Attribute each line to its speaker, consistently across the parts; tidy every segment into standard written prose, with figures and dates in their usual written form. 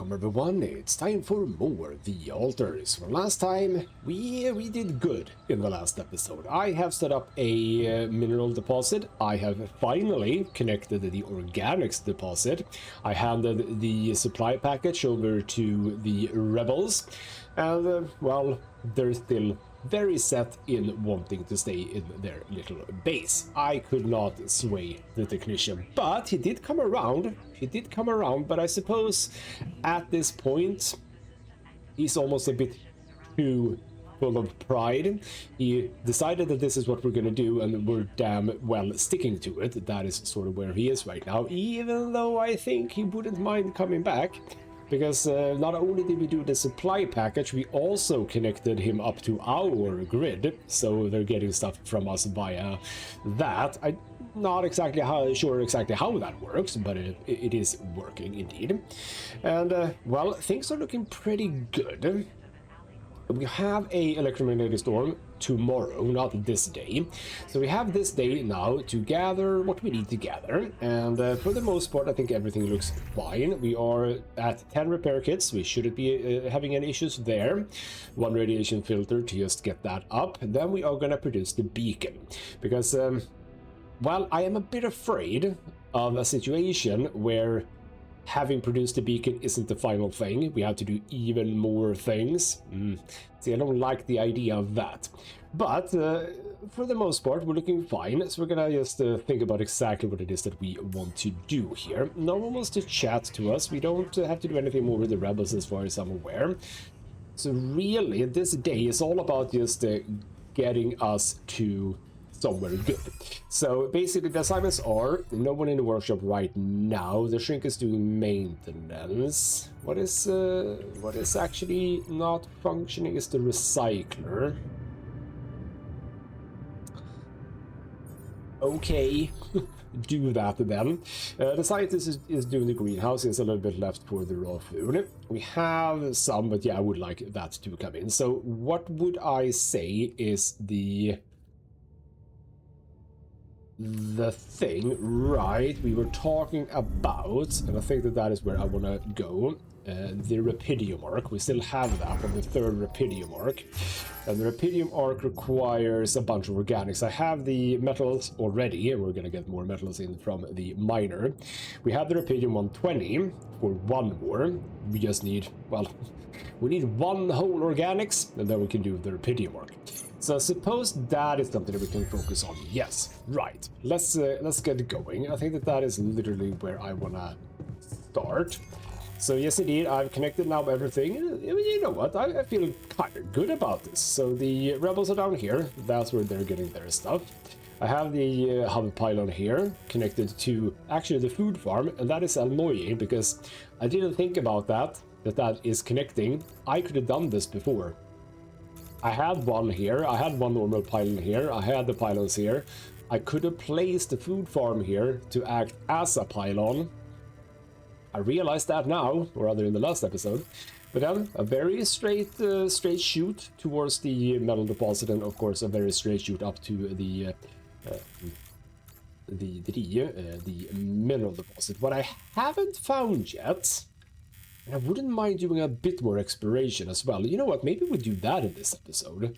Speaker 1: Welcome everyone, it's time for more The Alters. From last time, we did good in the last episode. I have set up a mineral deposit. I have finally connected the organics deposit. I handed the supply package over to the rebels. And, well, they're still very set in wanting to stay in their little base. I could not sway the technician, but he did come around. But I suppose at this point, he's almost a bit too full of pride. He decided that this is what we're gonna do, and we're damn well sticking to it. That is sort of where he is right now, even though I think he wouldn't mind coming back. Because not only did we do the supply package, we also connected him up to our grid, so they're getting stuff from us via that. I'm not sure exactly how that works, but it is working indeed. And, well, things are looking pretty good. We have a electromagnetic storm tomorrow, not this day. So we have this day now to gather what we need to gather. And for the most part, I think everything looks fine. We are at 10 repair kits. We shouldn't be having any issues there. One radiation filter to just get that up. And then we are going to produce the beacon. Because, well, I am a bit afraid of a situation where having produced the beacon isn't the final thing. We have to do even more things. See, I don't like the idea of that. But for the most part, we're looking fine. So we're gonna just think about exactly what it is that we want to do here. No one wants to chat to us. We don't have to do anything more with the rebels as far as I'm aware. So really, this day is all about just getting us to somewhere good. So basically the assignments are no one in the workshop right now. The shrink is doing maintenance. What is actually not functioning is the recycler. Okay, do that then. The scientist is doing the greenhouse. There's a little bit left for the raw food. We have some, but yeah, I would like that to come in. So what would I say is the thing, right, we were talking about, and I think that is where I want to go, the Rapidium arc. We still have that on the third Rapidium arc, and the Rapidium arc requires a bunch of organics. I have the metals already, and we're going to get more metals in from the miner. We have the Rapidium 120 for one more. We just need, well, we need one whole organics, and then we can do the Rapidium arc. So I suppose that is something that we can focus on. Yes, right. Let's get going. I think that is literally where I wanna start. So yes, indeed, I've connected now everything. You know what? I feel kind of good about this. So the rebels are down here. That's where they're getting their stuff. I have the hub pylon here connected to actually the food farm, and that is annoying because I didn't think about that is connecting. I could have done this before. I had one here, I had one normal pylon here, I had the pylons here. I could have placed the food farm here to act as a pylon. I realized that now, or rather in the last episode. But then a very straight shoot towards the metal deposit, and of course a very straight shoot up to the mineral deposit. What I haven't found yet, and I wouldn't mind doing a bit more exploration as well. You know what? Maybe we'll do that in this episode.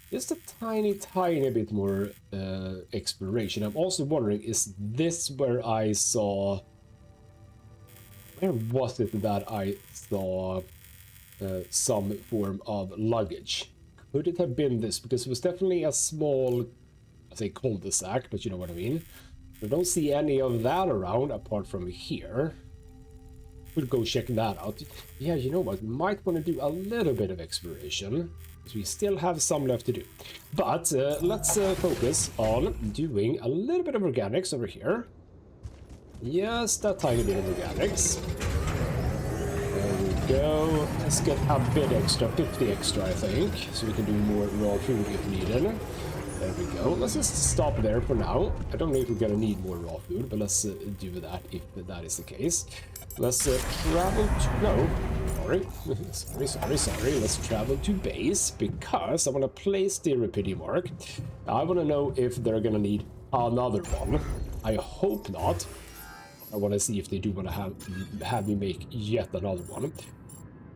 Speaker 1: Just a tiny bit more exploration. I'm also wondering, is this where I saw... Where was it that I saw some form of luggage? Could it have been this? Because it was definitely a small, I say cul-de-sac, but you know what I mean. I don't see any of that around apart from here. We'll go check that out. Yeah, you know what? We might want to do a little bit of exploration, because we still have some left to do. But let's focus on doing a little bit of organics over here. Just a tiny bit of organics. There we go. Let's get a bit extra, 50 extra, I think, so we can do more raw food if needed. There we go. Let's just stop there for now. I don't know if we're gonna need more raw food, but let's do that if that is the case. Let's travel to... No, sorry. Let's travel to base, because I want to place the Rapidium arc. I want to know if they're going to need another one. I hope not. I want to see if they do want to have me make yet another one.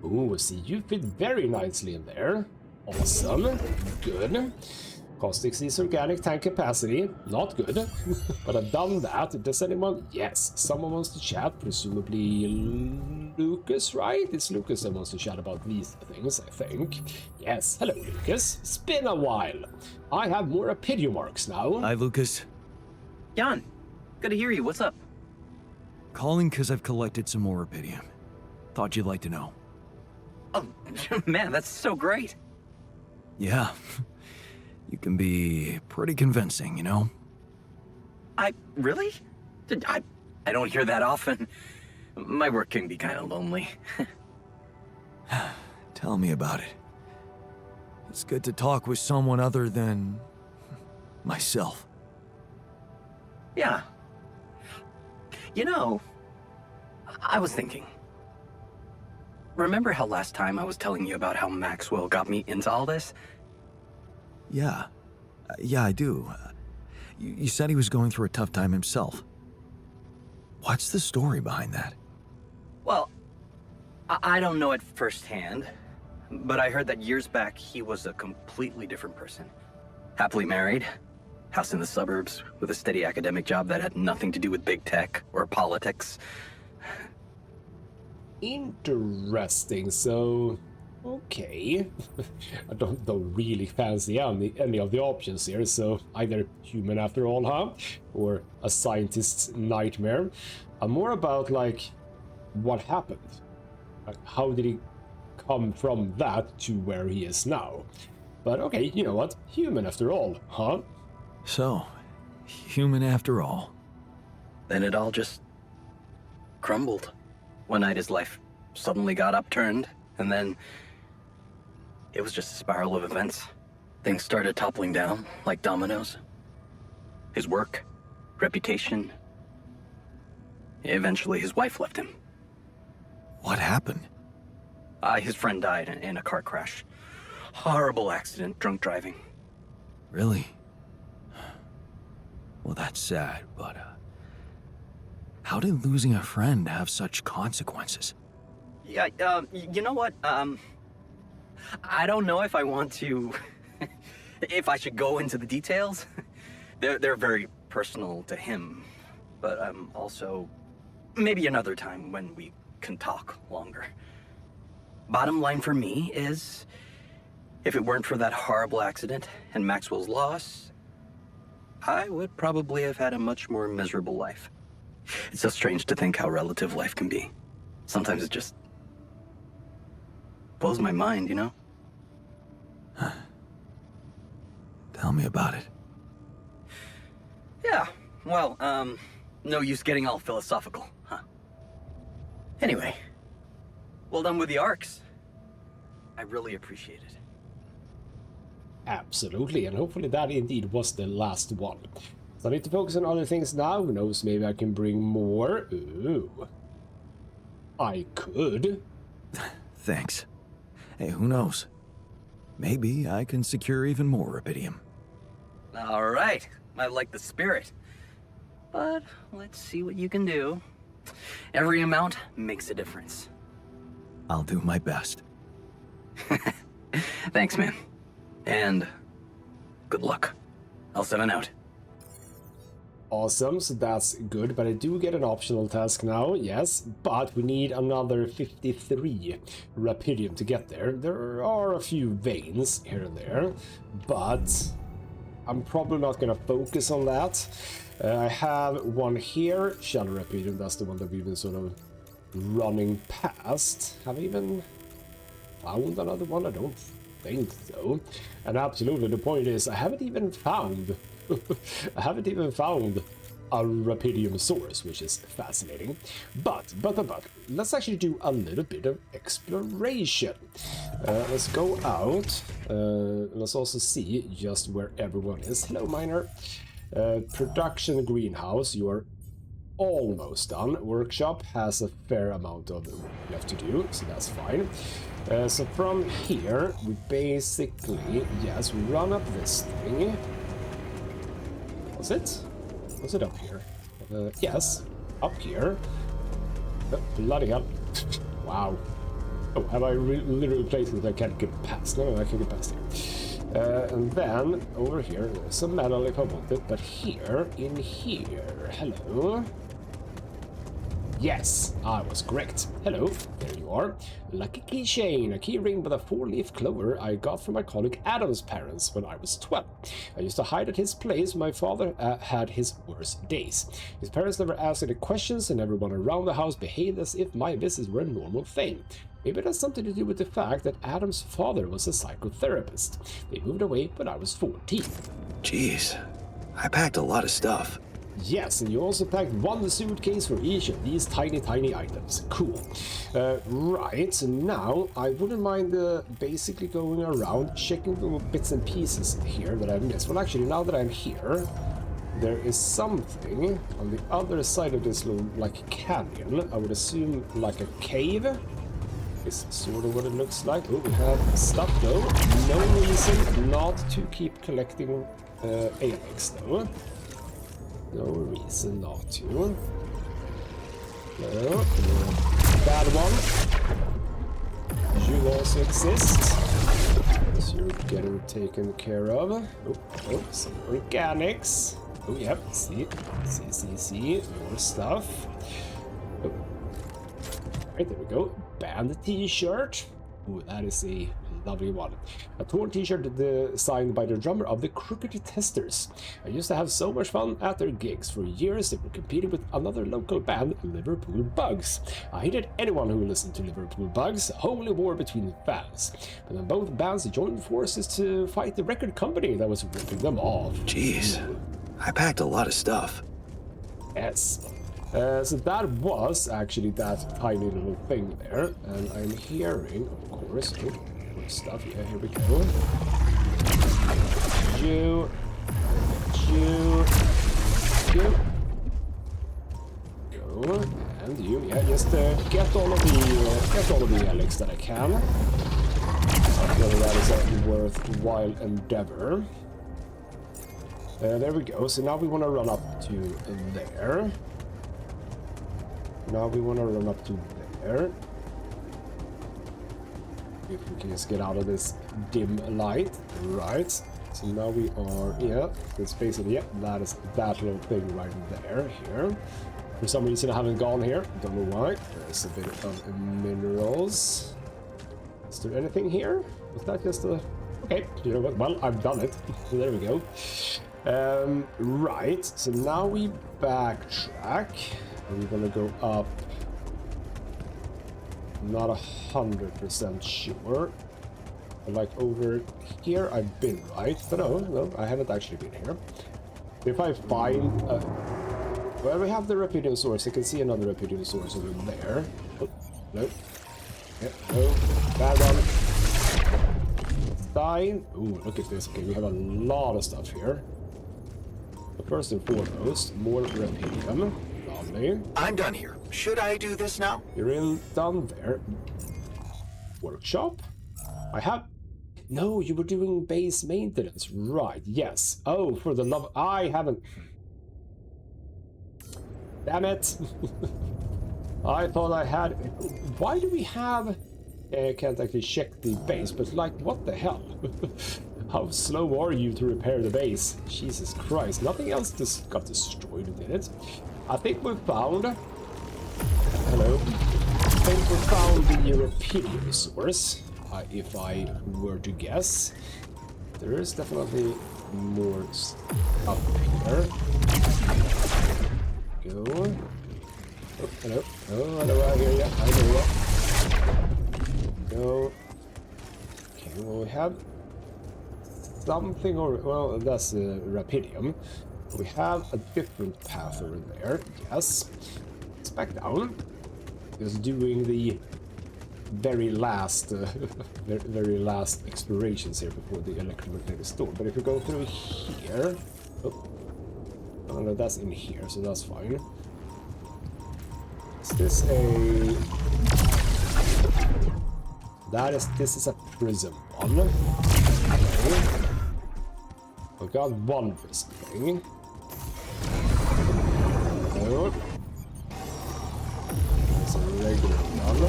Speaker 1: Ooh, see, you fit very nicely in there. Awesome. Good. Caustic is organic tank capacity. Not good. But I've done that. Does anyone? Yes. Someone wants to chat. Presumably Lucas, right? It's Lucas that wants to chat about these things, I think. Yes. Hello, Lucas. It's been a while. I have more opinion marks now.
Speaker 2: Hi, Lucas.
Speaker 3: Jan, good to hear you. What's up?
Speaker 2: Calling because I've collected some more Rubidium. Thought you'd like to know.
Speaker 3: Oh, man, that's so great.
Speaker 2: Yeah. You can be pretty convincing, you know?
Speaker 3: Really? I don't hear that often. My work can be kind of lonely.
Speaker 2: Tell me about it. It's good to talk with someone other than myself.
Speaker 3: Yeah. You know, I was thinking. Remember how last time I was telling you about how Maxwell got me into all this?
Speaker 2: Yeah. Yeah, I do. You said he was going through a tough time himself. What's the story behind that?
Speaker 3: Well, I don't know it firsthand, but I heard that years back he was a completely different person. Happily married, house in the suburbs, with a steady academic job that had nothing to do with big tech or politics.
Speaker 1: Interesting. So, okay. I don't really fancy any of the options here, so either human after all, huh? Or a scientist's nightmare. I'm more about, like, what happened? Like, how did he come from that to where he is now? But okay, you know what? Human after all, huh?
Speaker 2: So, human after all.
Speaker 3: Then it all just crumbled. One night his life suddenly got upturned, and then it was just a spiral of events. Things started toppling down like dominoes. His work, reputation. Eventually his wife left him.
Speaker 2: What happened?
Speaker 3: His friend died in a car crash. Horrible accident, drunk driving.
Speaker 2: Really? Well, that's sad, but how did losing a friend have such consequences?
Speaker 3: Yeah, you know what? I don't know if I want to... if I should go into the details. They're very personal to him. But also... maybe another time when we can talk longer. Bottom line for me is... if it weren't for that horrible accident and Maxwell's loss, I would probably have had a much more miserable life. It's so strange to think how relative life can be. Sometimes it just blows my mind, you know?
Speaker 2: Tell me about it.
Speaker 3: Yeah, well, no use getting all philosophical, huh? Anyway, well done with the arcs. I really appreciate it.
Speaker 1: Absolutely, and hopefully that indeed was the last one. So I need to focus on other things now. Who knows, maybe I can bring more. Ooh. I could.
Speaker 2: Thanks. Hey, who knows? Maybe I can secure even more Rubidium.
Speaker 3: All right, I like the spirit. But let's see what you can do. Every amount makes a difference.
Speaker 2: I'll do my best.
Speaker 3: Thanks, man. And good luck. S01E23 out.
Speaker 1: Awesome, so that's good, but I do get an optional task now, yes, but we need another 53 Rubidium to get there. There are a few veins here and there, but I'm probably not going to focus on that. I have one here, Shadow Rubidium, that's the one that we've been sort of running past. Have I even found another one? I don't think so. And absolutely, the point is, I haven't even found a Rubidium source, which is fascinating. But, let's actually do a little bit of exploration. Let's go out. Let's also see just where everyone is. Hello, miner. Production greenhouse, you are almost done. Workshop has a fair amount of left to do, so that's fine. So from here, we basically, yes, we run up this thing. Was it up here? Yes. up here. Oh, bloody hell. Wow. Oh, have I literally places I can't get past? No, I can get past here. And then over here, there's some metal if I want it, but here, in here, hello. Yes, I was correct. Hello, there you are. Lucky keychain, a key ring with a 4-leaf clover I got from my colleague Adam's parents when I was 12. I used to hide at his place when my father had his worst days. His parents never asked any questions and everyone around the house behaved as if my visits were a normal thing. Maybe it has something to do with the fact that Adam's father was a psychotherapist. They moved away when I was 14.
Speaker 2: Jeez, I packed a lot of stuff.
Speaker 1: Yes, and you also packed one suitcase for each of these tiny items. Cool. Right, so now I wouldn't mind basically going around checking the bits and pieces here that I missed. Well, actually, now that I'm here, there is something on the other side of this little, like, canyon. I would assume like a cave. Is sort of what it looks like. Oh, we have stuff though. No reason not to keep collecting ALX though. No reason not to. No, bad one. You also exist. So you're getting taken care of. Oh, some organics. Oh, yep. See. More stuff. Oh. Right, there we go. Band t-shirt. Ooh, that is a lovely one. A torn t-shirt designed by the drummer of the Crooked Testers. I used to have so much fun at their gigs. For years they were competing with another local band, Liverpool Bugs. I hated anyone who listened to Liverpool Bugs, a holy war between fans. But then both bands joined forces to fight the record company that was ripping them off.
Speaker 2: Jeez, I packed a lot of stuff.
Speaker 1: Yes. So that was actually that tiny little thing there, and I'm hearing, of course, more stuff. Yeah, here we go. You. Go, and you. Yeah, just get all of the Alex that I can. Whether that is a worthwhile endeavor. There we go. So now we want to run up to there. Now we want to run up to there. If we can just get out of this dim light. Right. So now we are, yeah, it's basically, yeah, that is that little thing right there, here. For some reason I haven't gone here. Don't know why. There's a bit of minerals. Is there anything here? Was that just a... Okay, you know what? Well, I've done it. There we go. Right. So now we backtrack. We're gonna go up. Not 100% sure. But like over here, I've been right. But no, I haven't actually been here. If I find... well, we have the Rapidian source. I can see another Rapidian source over there. Oh, no. Yeah, no. Bad one. Stein. Ooh, look at this. Okay, we have a lot of stuff here. But first and foremost, more Rapidium. Lovely.
Speaker 2: I'm done here. Should I do this now?
Speaker 1: You're in down there. Workshop? I have... No, you were doing base maintenance. Right, yes. Oh, for the love... I haven't... Damn it. I thought I had... Why do we have... I can't actually check the base, but like, what the hell? How slow are you to repair the base? Jesus Christ. Nothing else just got destroyed, did it? I think we found... Hello. I think we found the European source, if I were to guess. There is definitely more up here. Go. Oh, hello. Oh, hello, I hear ya. I hear ya. Go. Okay, well, we have something over... Well, that's Rapidium. We have a different path over there. Yes. It's back down. Just doing the very last very last explorations here before the electromagnetic storm. But if we go through here... Oh no, that's in here, so that's fine. Is this a... This is a prism one. Okay. We've got one prism thing. No. a regular one.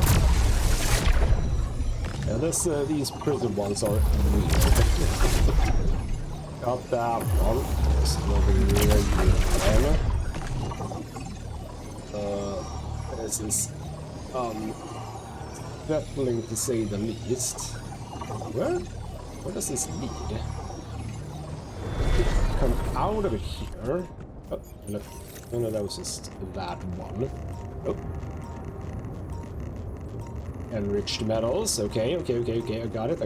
Speaker 1: Yeah, these prison ones are weird. Got that one. There's another regular one. This is baffling to say the least. Where does this lead? Come out of it here. Oh, no, that was just that one. Oh. Enriched metals. Okay. I got it.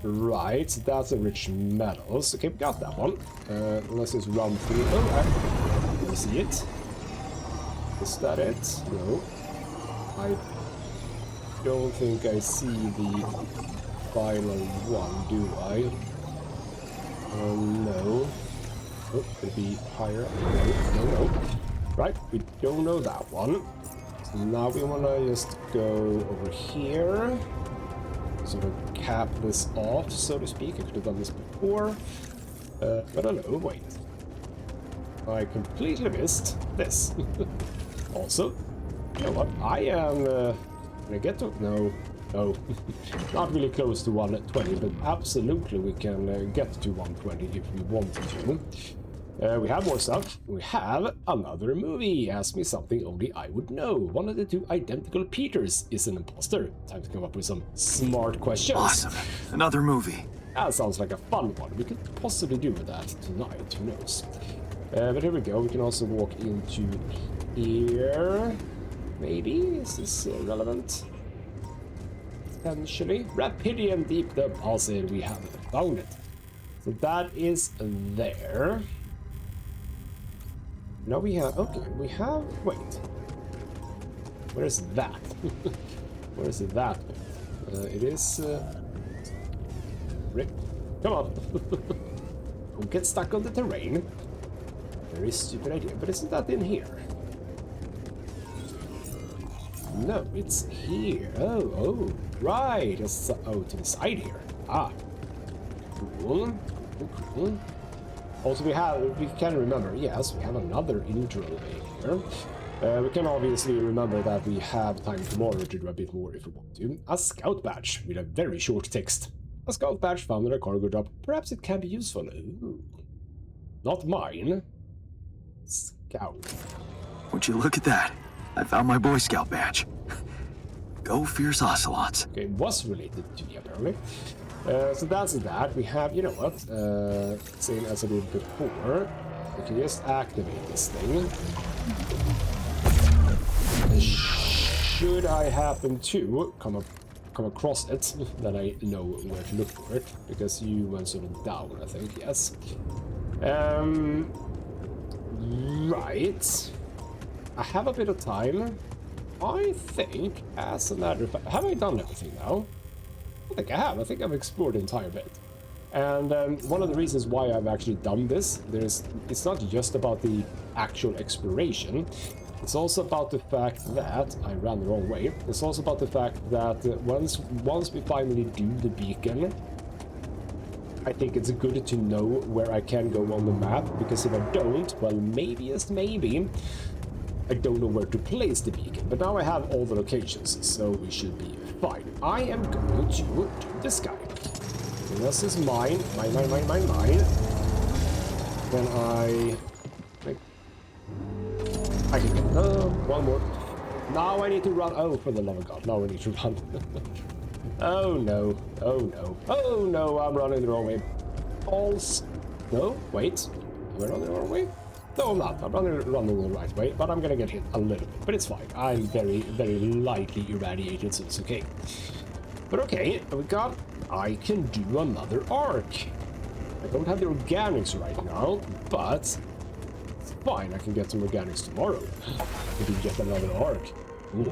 Speaker 1: Right, that's enriched metals. Okay, we got that one. Let's just run through. Oh, can you see it? Is that it? No. I don't think I see the final one, do I? No. Oh, could it be higher? No. Right, we don't know that one. So now we want to just go over here. Sort of cap this off, so to speak. I could have done this before. I don't know, wait. I completely missed this. Also, you know what? I am gonna get to... No. Not really close to 120, but absolutely we can get to 120 if we wanted to. We have more stuff. We have another movie. Ask me something only I would know. One of the two identical Peters is an imposter. Time to come up with some smart questions.
Speaker 2: Awesome. Another movie.
Speaker 1: That sounds like a fun one. We could possibly do that tonight. Who knows? But here we go. We can also walk into here. Maybe? Is this relevant? Potentially. Rapidian Deep Deposit. We have found it. So that is there. Now we have... Okay, we have... Wait. Where is that? Where is that? It is... Rip. Come on. Don't get stuck on the terrain. Very stupid idea. But isn't that in here? No, it's here. Oh, right. It's, to the side here. Ah. Cool. Also, we can remember, yes, we have another intro here. We can obviously remember that we have time tomorrow to do a bit more if we want to. A scout badge with a very short text. A scout badge found in a cargo drop. Perhaps it can be useful. Ooh. Not mine. Scout.
Speaker 2: Would you look at that? I found my Boy Scout badge. Go fierce ocelots.
Speaker 1: Okay, it was related to me apparently. So that's that. We have, you know what, same as I did before. We can just activate this thing. And should I happen to come across it, then I know where to look for it, because you went sort of down, I think, yes. Right. I have a bit of time. I think, as a matter of fact, have I done everything now? I think I have. I think I've explored the entire bit. And one of the reasons why I've actually done this, it's not just about the actual exploration. It's also about the fact that I ran the wrong way. It's also about the fact that once we finally do the beacon, I think it's good to know where I can go on the map, because if I don't, well, maybe, just maybe, I don't know where to place the beacon. But now I have all the locations, so we should be fine. I am going to do this guy. So this is mine. Then I can get one more. Now I need to run. Oh, for the love of God, now I need to run. Oh no, I'm running the wrong way. No, wait. Am I running the wrong way? No, I'm not. I'm running the right way, but I'm gonna get hit a little bit. But it's fine. I'm very, very lightly irradiated, so it's okay. But okay, I can do another arc. I don't have the organics right now, but it's fine. I can get some organics tomorrow. I can get another arc. Ooh.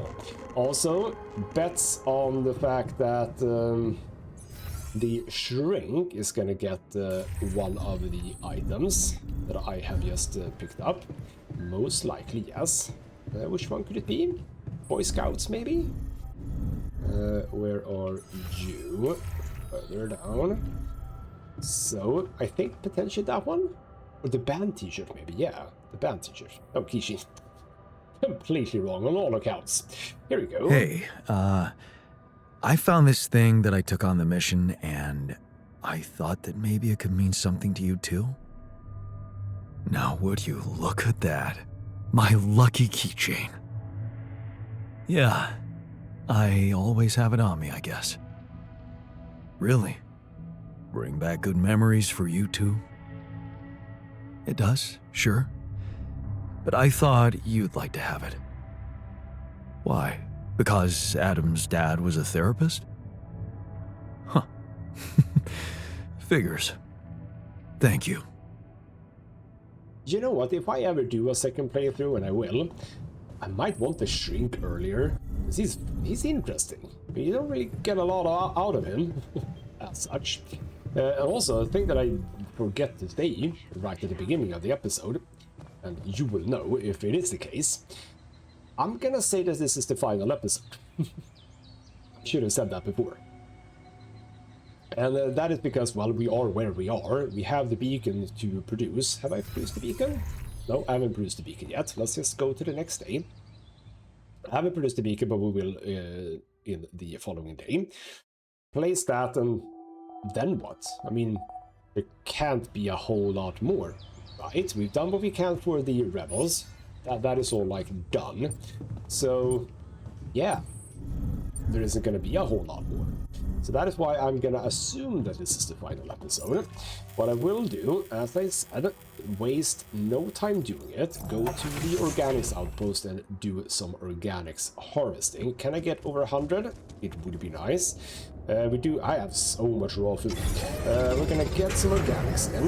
Speaker 1: Also, bets on the fact that the shrink is gonna get one of the items that I have just picked up. Most likely, yes. Which one could it be? Boy Scouts, maybe? Where are you? Further down. So, I think potentially that one? Or the band t-shirt, maybe. Yeah, the band t-shirt. Oh, Kishi. completely wrong on all accounts. Here we go.
Speaker 2: Hey, I found this thing that I took on the mission, and I thought that maybe it could mean something to you too. Now, would you look at that? My lucky keychain. Yeah, I always have it on me, I guess. Really? Bring back good memories for you too? It does, sure. But I thought you'd like to have it. Why? Because Adam's dad was a therapist? Huh. Figures. Thank you.
Speaker 1: You know what, if I ever do a second playthrough, and I will, I might want to shrink earlier. He's interesting. You don't really get a lot out of him, as such. And also, a thing that I forget to say right at the beginning of the episode, and you will know if it is the case, I'm gonna say that this is the final episode. Should have said that before. And that is because, well, we are where we are. We have the beacon to produce. Have I produced the beacon? No, I haven't produced the beacon yet. Let's just go to the next day. I haven't produced the beacon, but we will in the following day. Place that, and then what? I mean, there can't be a whole lot more, right? We've done what we can for the rebels. That is all, like, done. So, yeah. There isn't going to be a whole lot more. So that is why I'm going to assume that this is the final episode. What I will do, as I said, waste no time doing it. Go to the organics outpost and do some organics harvesting. Can I get over 100? It would be nice. I have so much raw food. We're going to get some organics in.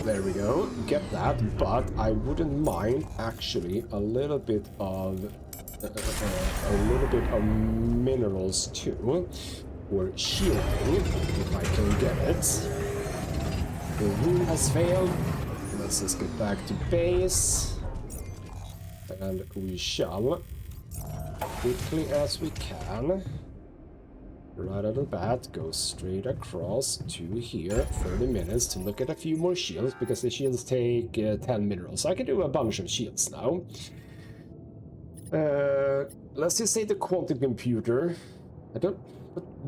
Speaker 1: There we go, get that, but I wouldn't mind actually a little bit of minerals too, or shielding if I can get it. The room has failed. Let's just get back to base, and we shall quickly as we can. Right out of the bat, go straight across to here, 30 minutes to look at a few more shields, because the shields take 10 minerals. I can do a bunch of shields now. Let's just say the quantum computer.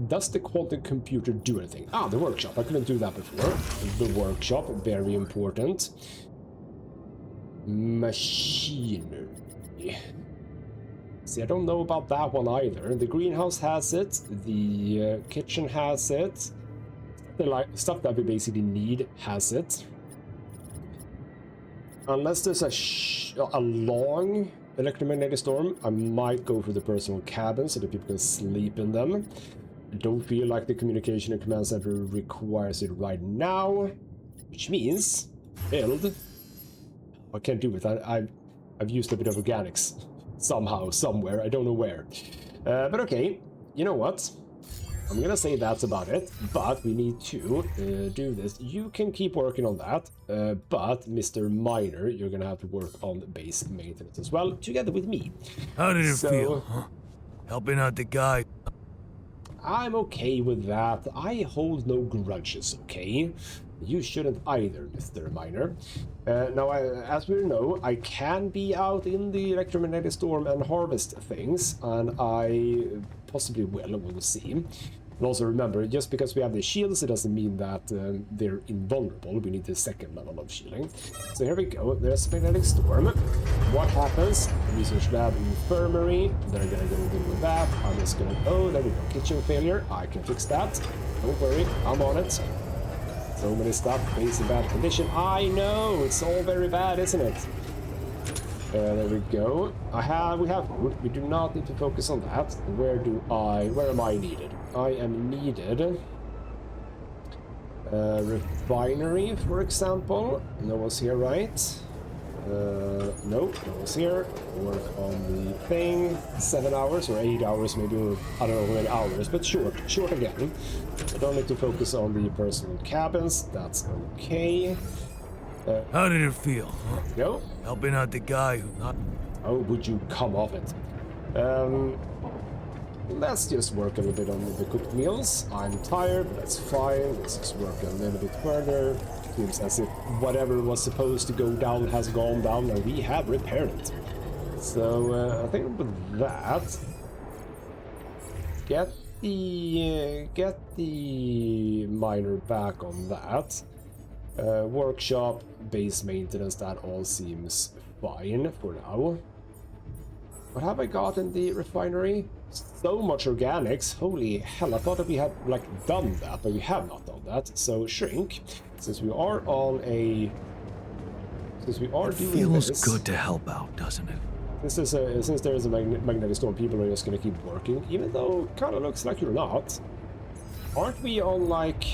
Speaker 1: Does the quantum computer do anything? Ah, the workshop. I couldn't do that before. The workshop, very important. Machinery. See, I don't know about that one either. The greenhouse has it, the kitchen has it, the stuff that we basically need has it. Unless there's a long electromagnetic storm, I might go for the personal cabin so that people can sleep in them. I don't feel like the communication and command center requires it right now, which means build. I can't do it. I've used a bit of organics. Somehow, somewhere, I don't know where. But okay, you know what? I'm gonna say that's about it, but we need to do this. You can keep working on that, but Mr. Miner, you're gonna have to work on base maintenance as well, together with me.
Speaker 2: How did it feel, huh? Helping out the guy.
Speaker 1: I'm okay with that. I hold no grudges, okay? You shouldn't either, Mr. Miner. Now, as we know, I can be out in the electromagnetic storm and harvest things, and I possibly will, we'll see. And also remember, just because we have the shields, it doesn't mean that they're invulnerable. We need the second level of shielding. So here we go, there's magnetic storm. What happens? Research lab, infirmary. They're gonna go deal with that. I'm just gonna, oh, there we go, kitchen failure. I can fix that. Don't worry, I'm on it. So many stuff, base in bad condition. I know, it's all very bad, isn't it? There we go. We have food. We do not need to focus on that. Where am I needed? I am needed. Refinery, for example. No one's here, right? No, no one's here. Work on the thing. 7 hours or 8 hours, maybe. I don't know how many hours, but short again. I don't need to focus on the personal cabins. That's okay.
Speaker 2: How did it feel, huh?
Speaker 1: No.
Speaker 2: Helping out the guy who not...
Speaker 1: Oh, would you come off it? let's just work a little bit on the cooked meals. I'm tired, but that's fine. Let's just work a little bit further. Seems as if whatever was supposed to go down has gone down, and we have repaired it. So I think with that, get the miner back on that. Workshop, base maintenance, that all seems fine for now. What have I got in the refinery? So much organics. Holy hell, I thought that we had like done that, but we have not done that. So shrink, since we are on a... Since we are doing
Speaker 2: Feels
Speaker 1: this,
Speaker 2: good to help out, doesn't it?
Speaker 1: this is since there is a magnetic storm, people are just gonna keep working, even though it kind of looks like you're not. Aren't we on like...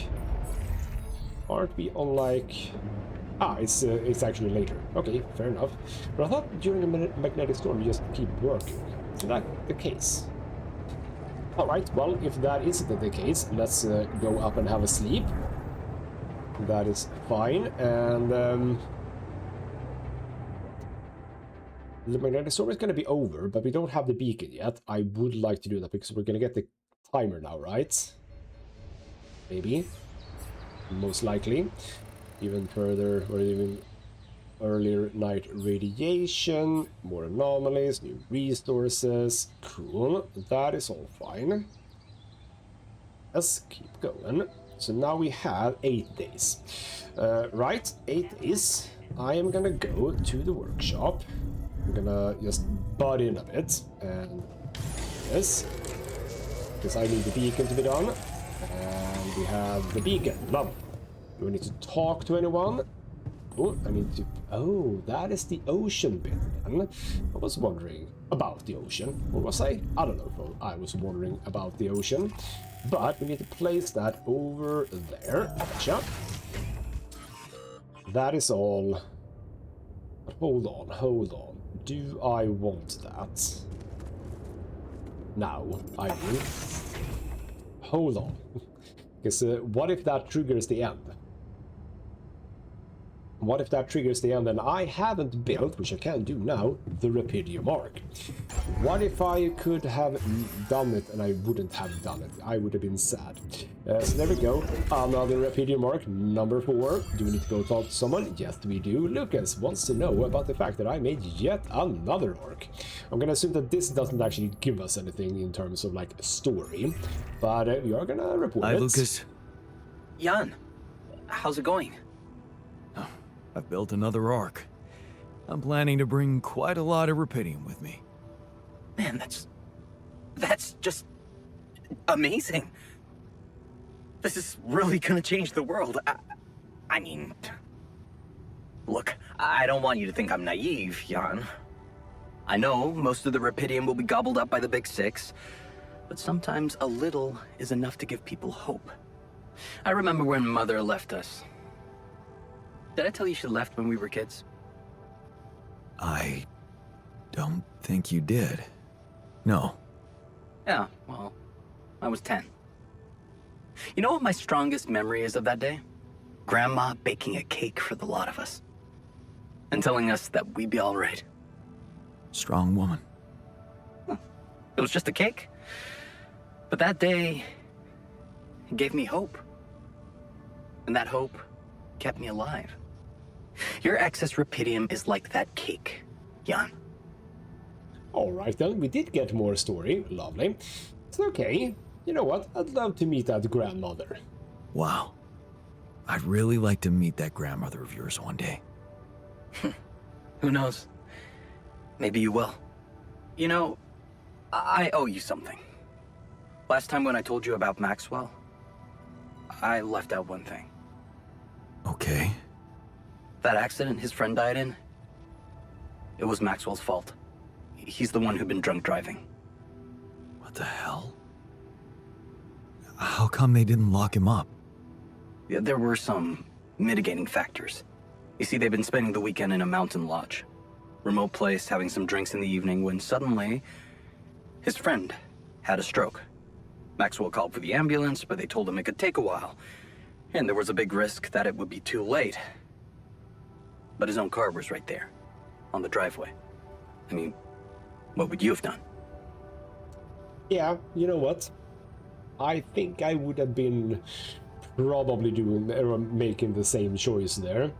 Speaker 1: Ah, it's actually later. Okay, fair enough. But I thought during a magnetic storm you just keep working. Is that the case? Alright, well, if that isn't the case, let's go up and have a sleep. That is fine, and the magnetic storm is going to be over, but we don't have the beacon yet. I would like to do that because we're going to get the timer now, right? Maybe. Most likely. Even further, or even earlier night radiation, more anomalies, new resources. Cool. That is all fine. Let's keep going. So now we have 8 days. Right, 8 days. I am gonna go to the workshop. I'm gonna just butt in a bit and this, because I need the beacon to be done. And we have the beacon. Love. Do we need to talk to anyone? Oh, I need to... Oh, that is the ocean bit then. I was wondering about the ocean. Or was I? I don't know if I was wondering about the ocean. But we need to place that over there. Gotcha. That is all. But hold on. Do I want that? Now, I do. Hold on. Because what if that triggers the end? What if that triggers the end and I haven't built, which I can do now, the Rapidium Arc? What if I could have done it and I wouldn't have done it? I would have been sad. So there we go. Another Rapidium Arc, number 4. Do we need to go talk to someone? Yes, we do. Lucas wants to know about the fact that I made yet another arc. I'm gonna assume that this doesn't actually give us anything in terms of like a story, but we are gonna report it.
Speaker 2: Hi, Lucas.
Speaker 3: Jan, how's it going?
Speaker 2: I've built another arc. I'm planning to bring quite a lot of Rapidium with me.
Speaker 3: Man, that's just amazing. This is really gonna change the world. I mean, look, I don't want you to think I'm naive, Jan. I know most of the Rapidium will be gobbled up by the Big Six, but sometimes a little is enough to give people hope. I remember when Mother left us. Did I tell you she left when we were kids?
Speaker 2: I don't think you did. No.
Speaker 3: Yeah, well, I was 10. You know what my strongest memory is of that day? Grandma baking a cake for the lot of us. And telling us that we'd be all right.
Speaker 2: Strong woman.
Speaker 3: It was just a cake. But that day, it gave me hope. And that hope kept me alive. Your excess Rapidium is like that cake, Jan.
Speaker 1: Alright then, we did get more story. Lovely. It's okay. You know what? I'd love to meet that grandmother.
Speaker 2: Wow. I'd really like to meet that grandmother of yours one day.
Speaker 3: Who knows? Maybe you will. You know, I owe you something. Last time when I told you about Maxwell, I left out one thing.
Speaker 2: Okay.
Speaker 3: That accident his friend died in, it was Maxwell's fault. He's the one who'd been drunk driving.
Speaker 2: What the hell? How come they didn't lock him up?
Speaker 3: Yeah, there were some mitigating factors. You see, they'd been spending the weekend in a mountain lodge. Remote place, having some drinks in the evening, when suddenly, his friend had a stroke. Maxwell called for the ambulance, but they told him it could take a while. And there was a big risk that it would be too late. But his own car was right there, on the driveway. I mean, what would you have done?
Speaker 1: Yeah, you know what? I think I would have been probably doing or making the same choice there.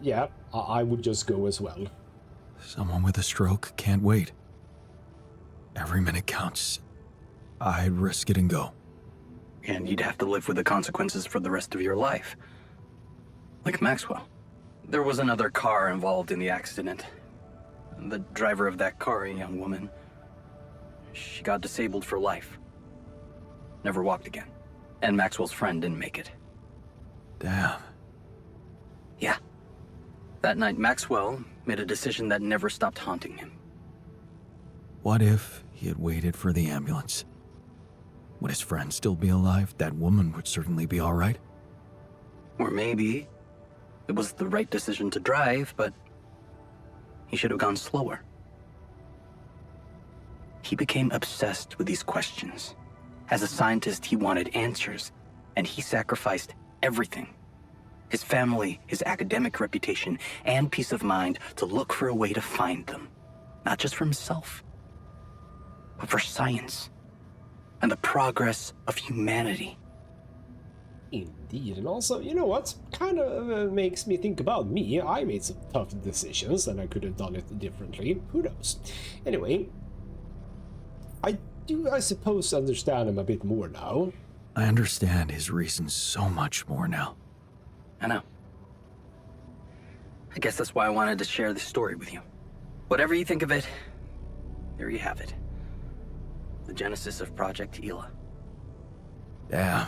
Speaker 1: Yeah, I would just go as well.
Speaker 2: Someone with a stroke can't wait. Every minute counts. I'd risk it and go.
Speaker 3: And you'd have to live with the consequences for the rest of your life. Like Maxwell. There was another car involved in the accident. The driver of that car, a young woman, she got disabled for life. Never walked again. And Maxwell's friend didn't make it.
Speaker 2: Damn.
Speaker 3: Yeah. That night, Maxwell made a decision that never stopped haunting him.
Speaker 2: What if he had waited for the ambulance? Would his friend still be alive? That woman would certainly be all right.
Speaker 3: Or maybe it was the right decision to drive, but he should have gone slower. He became obsessed with these questions. As a scientist, he wanted answers, and he sacrificed everything. His family, his academic reputation, and peace of mind to look for a way to find them. Not just for himself, but for science and the progress of humanity.
Speaker 1: Indeed, and also, you know what? Kind of makes me think about me. I made some tough decisions and I could have done it differently. Who knows? Anyway, I suppose, understand him a bit more now.
Speaker 2: I understand his reasons so much more now.
Speaker 3: I know. I guess that's why I wanted to share this story with you. Whatever you think of it, there you have it. The genesis of Project Ela.
Speaker 2: Damn.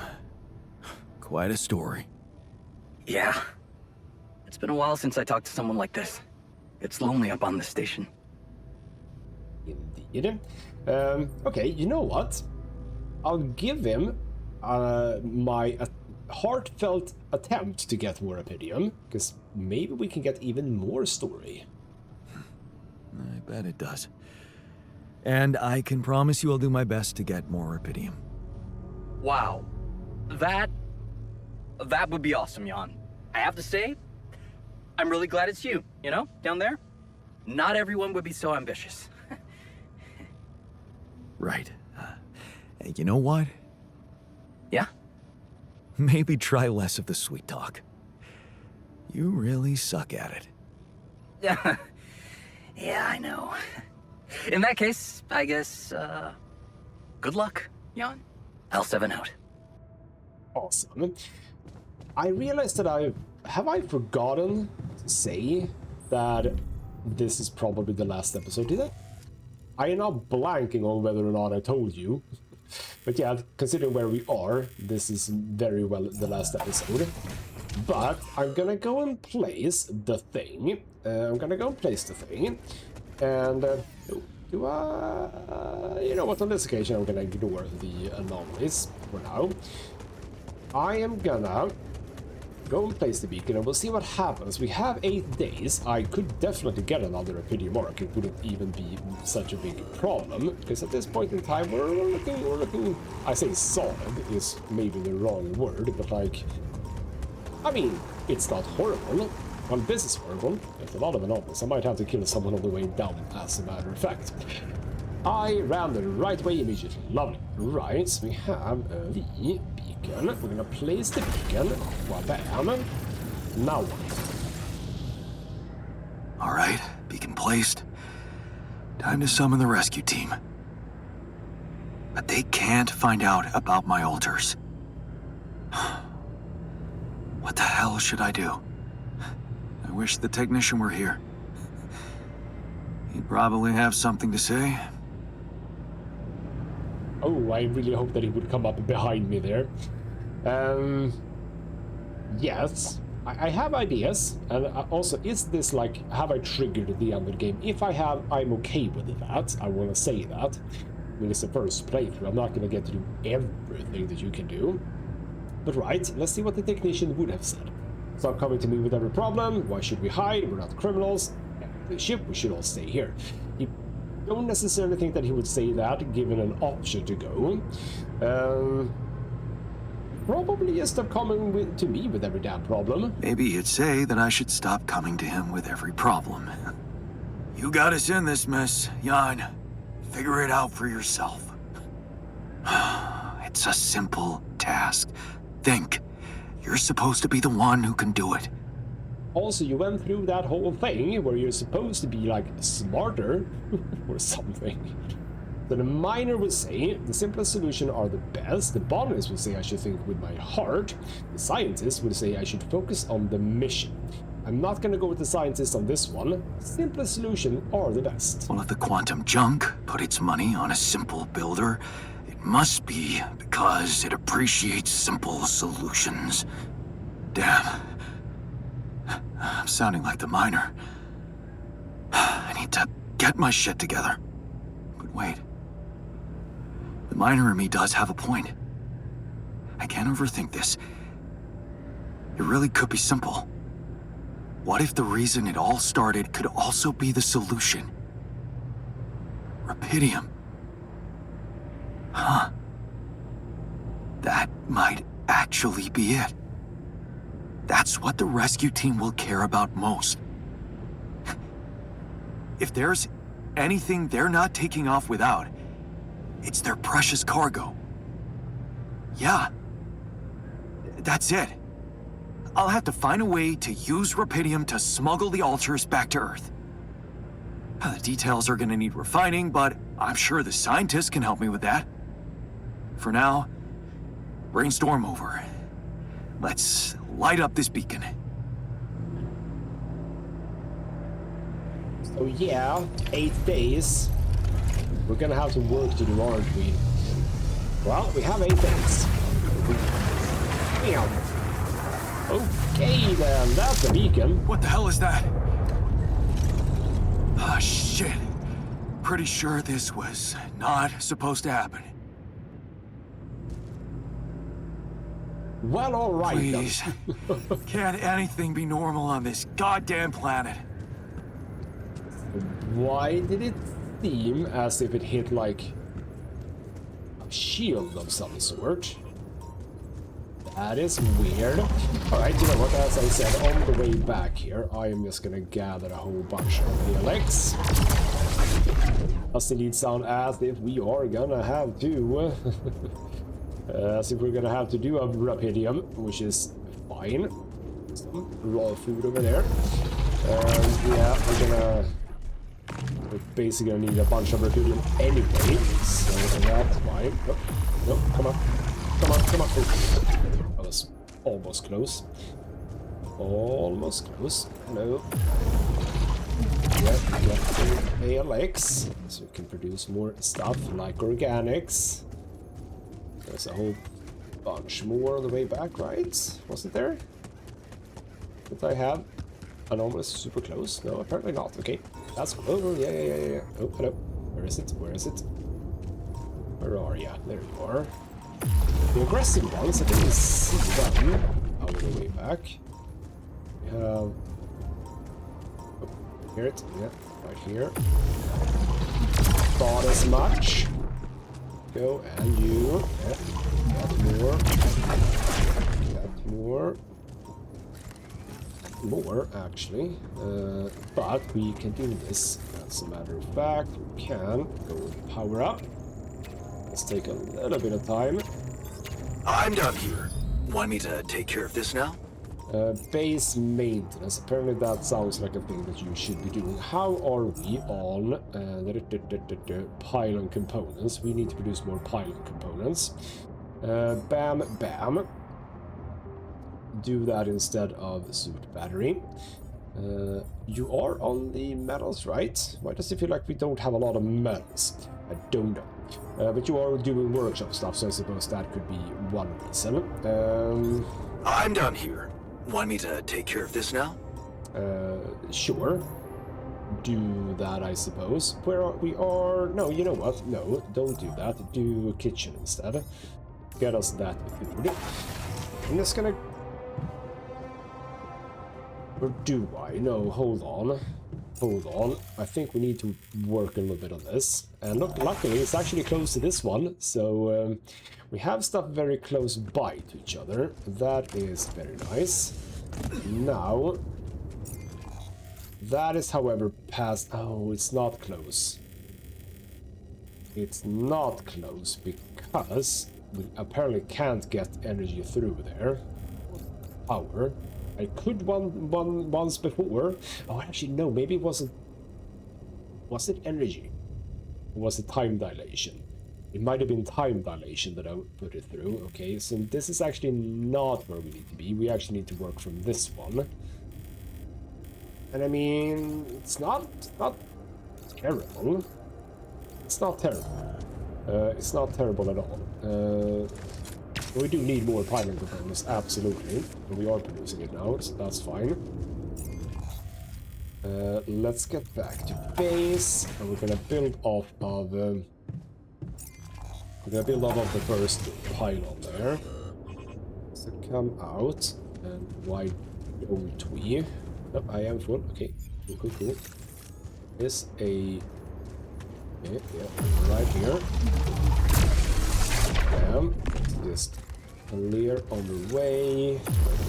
Speaker 2: Quite a story.
Speaker 3: Yeah. It's been a while since I talked to someone like this. It's lonely up on this station.
Speaker 1: Indeed. Okay, you know what? I'll give him my heartfelt attempt to get more Epidium, because maybe we can get even more story.
Speaker 2: I bet it does. And I can promise you I'll do my best to get more Epidium.
Speaker 3: Wow. That would be awesome, Jan. I have to say, I'm really glad it's you, you know, down there. Not everyone would be so ambitious.
Speaker 2: Right. Hey, you know what?
Speaker 3: Yeah?
Speaker 2: Maybe try less of the sweet talk. You really suck at it.
Speaker 3: Yeah, I know. In that case, I guess, good luck, Jan. L7 out.
Speaker 1: Awesome. I realized that have I forgotten to say that this is probably the last episode, did I? I am now blanking on whether or not I told you. But yeah, considering where we are, this is very well the last episode. But I'm gonna go and place the thing. And you know what, on this occasion I'm gonna ignore the anomalies for now. I am gonna go and place the beacon and we'll see what happens. We have 8 days. I could definitely get another Epidium mark. It wouldn't even be such a big problem, because at this point in time we're looking, I say solid is maybe the wrong word, but like, I mean, it's not horrible. Well, this is horrible. There's a lot of anomalies. I might have to kill someone on the way down, as a matter of fact. I ran the right way immediately. Lovely. Right, so we have the beacon. We're gonna place the beacon. Wabam. Now what?
Speaker 2: All right, beacon placed. Time to summon the rescue team. But they can't find out about my altars. What the hell should I do? I wish the technician were here. He'd probably have something to say.
Speaker 1: Oh, I really hope that he would come up behind me there. Yes, I have ideas, and also, is this like, have I triggered the end of the game? If I have, I'm okay with that. I want to say that. I mean, it's the first playthrough. I'm not going to get to do everything that you can do. But right, let's see what the technician would have said. Stop coming to me with every problem. Why should we hide? We're not criminals. The ship, we should all stay here. You don't necessarily think that he would say that, given an option to go. Probably just stop coming to me with every damn problem.
Speaker 2: Maybe he'd say that I should stop coming to him with every problem. You got us in this mess, Jan. Figure it out for yourself. It's a simple task. Think. You're supposed to be the one who can do it.
Speaker 1: Also, you went through that whole thing where you're supposed to be, like, smarter or something. So the miner would say the simplest solution are the best. The botanist would say I should think with my heart. The scientist would say I should focus on the mission. I'm not gonna go with the scientist on this one. Simplest solution are the best.
Speaker 2: Well, if the quantum junk put its money on a simple builder, it must be because it appreciates simple solutions. Damn. I'm sounding like the miner. I need to get my shit together. But wait. The miner in me does have a point. I can't overthink this. It really could be simple. What if the reason it all started could also be the solution? Rapidium. Huh. That might actually be it. That's what the rescue team will care about most. If there's anything they're not taking off without, it's their precious cargo. Yeah. That's it. I'll have to find a way to use Rapidium to smuggle the altars back to Earth. The details are gonna need refining, but I'm sure the scientists can help me with that. For now, brainstorm over. Let's light up this beacon.
Speaker 1: So yeah, 8 days. We're gonna have some work to do, aren't we? Well, we have 8 days. Bam. Okay then, that's the beacon.
Speaker 2: What the hell is that? Ah, shit. Pretty sure this was not supposed to happen.
Speaker 1: Well, alright then.
Speaker 2: Please. Can't anything be normal on this goddamn planet?
Speaker 1: Why did it seem as if it hit like a shield of some sort? That is weird. Alright, you know what, as I said, on the way back here, I am just gonna gather a whole bunch of relics. Does indeed sound as if we are gonna have to... as if we're gonna have to do a Rapidium, which is fine. Some raw food over there. Yeah, we're basically gonna need a bunch of Rapidium anyway, so that's fine. Oh, no, come on. Come on, come on. Oh. That was almost close. Almost close. No. Get ALX, so we can produce more stuff like organics. There's a whole bunch more on the way back, right? Wasn't there? Did I have an almost super close? No, apparently not. Okay, that's cool. Oh, yeah. Oh, hello. Where is it? Where is it? Where are you? There you are. The aggressive ones, I didn't see them on the way back. We have... Oh, hear it? Yeah, right here. Thought as much. Go, and you. Yeah, got more. Got more. More, actually. But we can do this. As a matter of fact, we can go power up. Let's take a little bit of time.
Speaker 2: I'm done here. Want me to take care of this now?
Speaker 1: Base maintenance. Apparently that sounds like a thing that you should be doing. How are we on pylon components? We need to produce more pylon components. Bam. Do that instead of suit battery. You are on the metals, right? Why does it feel like we don't have a lot of metals? I don't know. But you are doing workshop stuff, so I suppose that could be one reason.
Speaker 2: I'm done here. Want me to take care of this now?
Speaker 1: Sure. Do that, I suppose. Where are we? No, you know what? No, don't do that. Do kitchen instead. Get us that food. I'm just gonna... Or do I? No, hold on. Hold on. I think we need to work a little bit on this. And look, luckily it's actually close to this one, so we have stuff very close by to each other. That is very nice. Now, that is however past... Oh, it's not close. It's not close because we apparently can't get energy through there. Power. I could once before. Oh, actually no. Maybe it wasn't. Was it energy? Or was it time dilation? It might have been time dilation that I put it through. Okay, so this is actually not where we need to be. We actually need to work from this one. And I mean, it's not terrible. It's not terrible. It's not terrible at all. We do need more pylon components, absolutely. And we are producing it now, so that's fine. Let's get back to base, and we're gonna build off of the first pylon there. So come out, and why don't we? Oh, I am full. Okay, cool. There's a right here. Bam. Just clear on the way.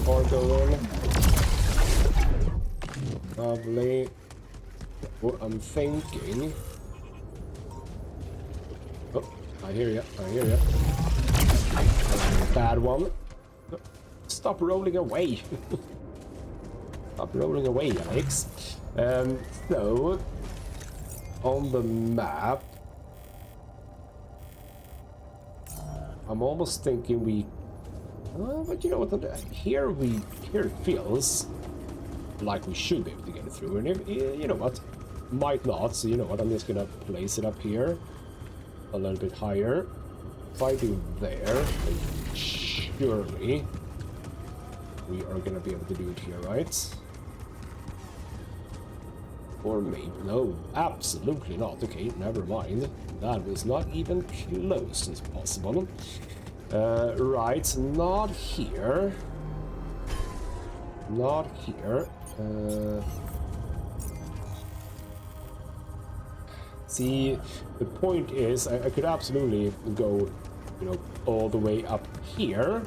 Speaker 1: Cargo in. Lovely. What I'm thinking. Oh, I hear ya. Bad one. Stop rolling away. Stop rolling away, Alex. So on the map, I'm almost thinking we. But you know what? Here it feels like we should be able to get it through, and if you know what, might not. So you know what? I'm just gonna place it up here, a little bit higher. If I do there, surely we are gonna be able to do it here, right? Or maybe no, absolutely not. Okay, never mind. That was not even close as possible. Right, not here. Not here. See, the point is, I could absolutely go, you know, all the way up here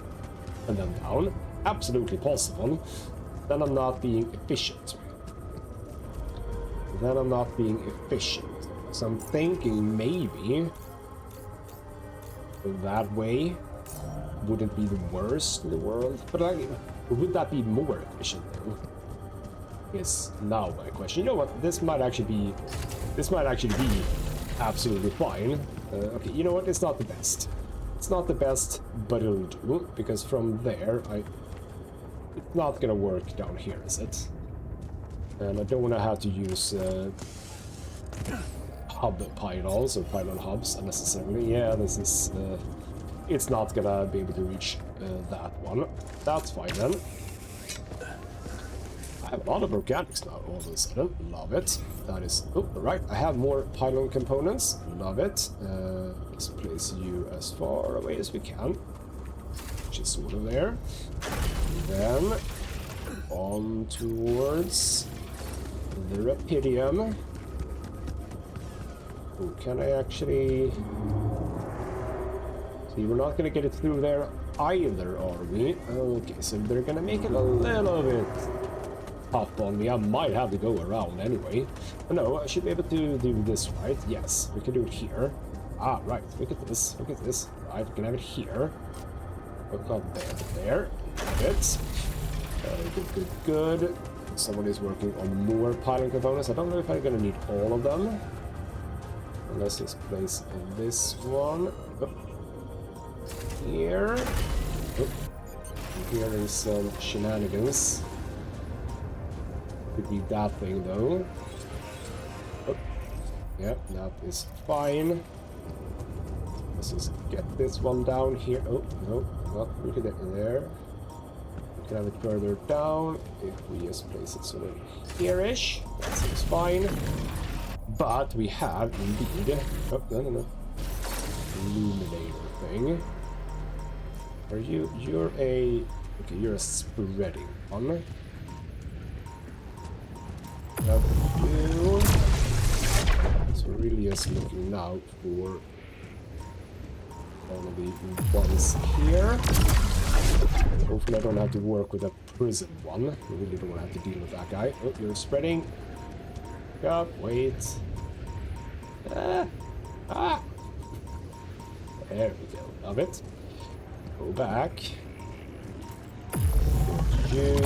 Speaker 1: and then down. Absolutely possible. Then I'm not being efficient. So I'm thinking maybe that way wouldn't be the worst in the world. But would that be more efficient though? Is now my question. You know what? This might actually be absolutely fine. Okay, you know what? It's not the best. It's not the best, but it'll do, because from there it's not gonna work down here, is it? And I don't want to have to use hub pylons or pylon hubs unnecessarily. Yeah, this is... it's not gonna be able to reach that one. That's fine then. I have a lot of organics now all of a sudden. Love it. That is... Oh, right. I have more pylon components. Love it. Let's place you as far away as we can. Which is sort of there. And then on towards the Rapidium. Oh, can I actually... See, we're not gonna get it through there either, are we? Okay, so they're gonna make it a little bit tough on me. I might have to go around anyway. But no, I should be able to do this, right? Yes, we can do it here. Ah, right. Look at this. Look at this. Right, we can have it here. Oh, not there, but there. Got it. Good. Someone is working on more pylon components. I don't know if I'm gonna need all of them. Let's just place this one. Oh. Here. Oh. Here is some shenanigans. Could be that thing though. Oh. Yeah, that is fine. Let's just get this one down here. Oh, no, not really there. We can have it further down if we just place it sort of here-ish. That seems fine. But we have indeed... Oh, no. Illuminator thing. Are you... You're a... Okay, you're a spreading one. That you. So we're really just looking now for all of the ones here. Hopefully I don't have to work with a prison one. We really don't want to have to deal with that guy. Oh, you're spreading. Up, wait. There we go. Love it. Go back. You.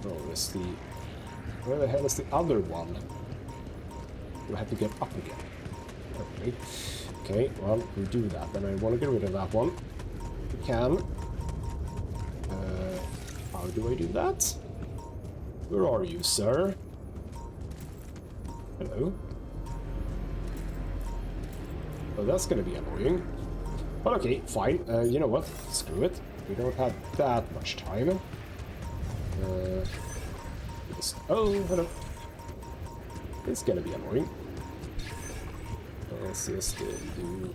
Speaker 1: Oh, is the... Where the hell is the other one? Do I have to get up again? Okay. Okay, well, we'll do that. Then I want to get rid of that one. We can. How do I do that? Where are you, sir? Hello? Well, that's gonna be annoying. But okay, fine. You know what? Screw it. We don't have that much time. Oh, hello. It's gonna be annoying. Let's just do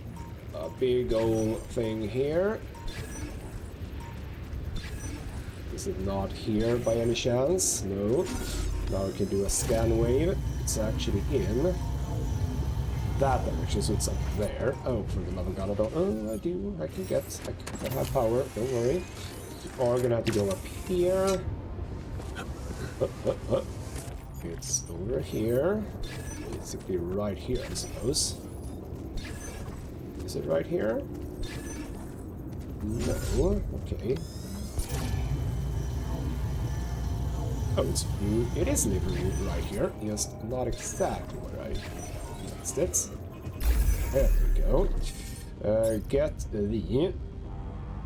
Speaker 1: a big old thing here. Is it not here by any chance? No. Now we can do a scan wave. It's actually in that direction, so it's up there. Oh, for the love of God, I don't... Oh, I do. I can have power. Don't worry. You are gonna have to go up here. It's over here. Basically right here, I suppose. Is it right here? No. Okay. Oh, it is literally right here, just not exactly where I placed it. There we go. Get the...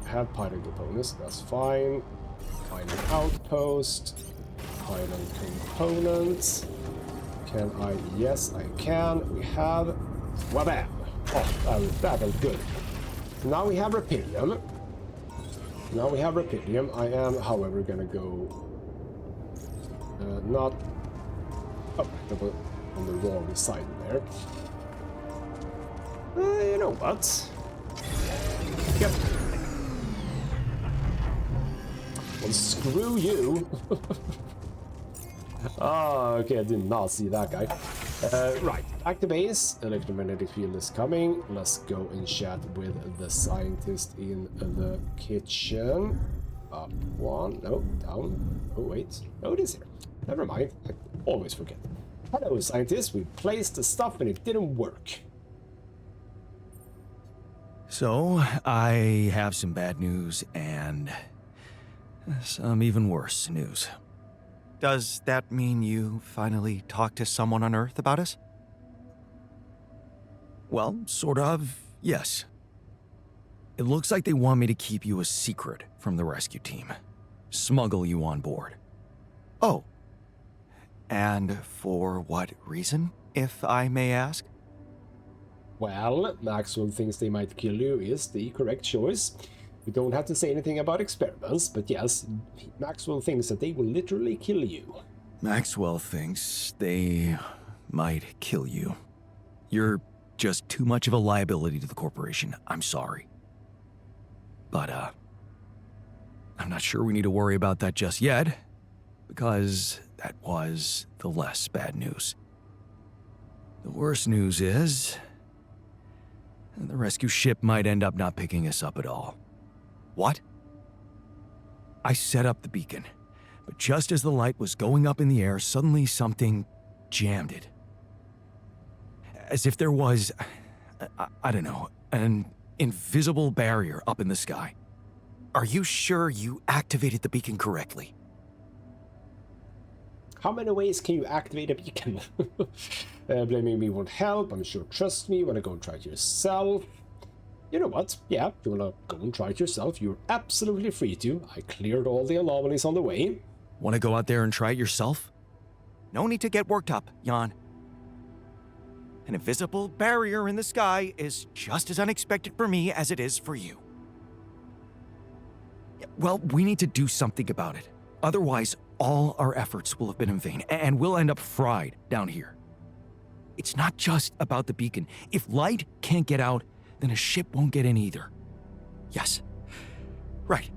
Speaker 1: Have pilot components, that's fine. Pilot outpost. Pilot components. Can I? Yes, I can. We have... Wabam! Oh, that was good. Now we have Rapidium. I am, however, gonna go... not... Oh, that was on the wrong side there. You know what? Yep. Well, screw you! Oh, okay, I did not see that guy. Right, back to base. Electromagnetic field is coming. Let's go and chat with the scientist in the kitchen. Up one, no, down. Oh, wait. Oh, it is here. Never mind. I always forget. Hello, scientist. We placed the stuff and it didn't work.
Speaker 2: So, I have some bad news and some even worse news. Does that mean you finally talked to someone on Earth about us? Well, sort of, yes. It looks like they want me to keep you a secret from the rescue team. Smuggle you on board. Oh. And for what reason, if I may ask?
Speaker 1: Well, Maxwell thinks they might kill you is the correct choice. We don't have to say anything about experiments, but yes, Maxwell thinks that they will literally kill you.
Speaker 2: Maxwell thinks they might kill you. You're just too much of a liability to the corporation. I'm sorry. But, I'm not sure we need to worry about that just yet, because that was the less bad news. The worst news is... the rescue ship might end up not picking us up at all. What? I set up the beacon, but just as the light was going up in the air, suddenly something jammed it. As if there was, I don't know, an invisible barrier up in the sky. Are you sure you activated the beacon correctly?
Speaker 1: How many ways can you activate a beacon? Blaming me won't help. I'm sure, trust me, when I go and try it yourself. You know what? Yeah, if you wanna go and try it yourself, you're absolutely free to. I cleared all the anomalies on the way.
Speaker 2: Want to go out there and try it yourself? No need to get worked up, Jan. An invisible barrier in the sky is just as unexpected for me as it is for you. Well, we need to do something about it. Otherwise, all our efforts will have been in vain, and we'll end up fried down here. It's not just about the beacon. If light can't get out, then a ship won't get in either. Yes. Right.